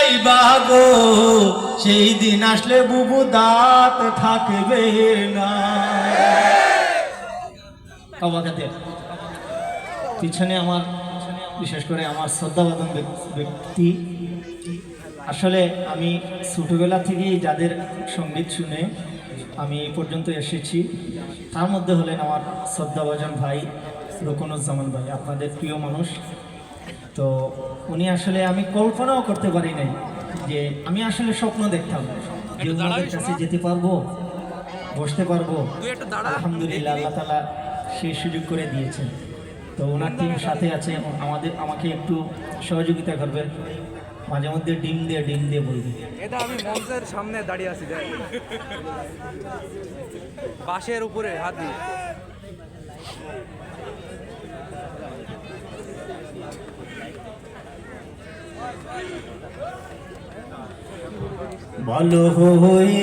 যাইবা গো, সেই দিন আসলে বুবু দাঁত থাকবে না। পিছনে আমার বিশেষ করে আমার শ্রদ্ধাবাদন ব্যক্তি, আসলে আমি ছোটবেলা থেকেই যাদের সঙ্গীত শুনে আমি এই পর্যন্ত এসেছি, তার মধ্যে হলেন আমার শ্রদ্ধাভাজন ভাই রুকনুজ্জামান ভাই, আপনাদের প্রিয় মানুষ। তো উনি আসলে আমি কল্পনাও করতে পারি নাই যে আমি আসলে স্বপ্ন দেখতাম যে ওনাদের কাছে যেতে পারবো, বসতে পারবো। আলহামদুলিল্লাহ আল্লাহ তাআলা সেই সুযোগ করে দিয়েছেন। তো ওনার টিম সাথে আছে, আমাকে একটু সহযোগিতা করবে, মাঝে মধ্যে ডিম দিয়ে বলবে। এটা আমি মঞ্চের সামনে দাঁড়িয়ে আছি, বাঁশের উপরে হাত দিয়ে। ভালো হই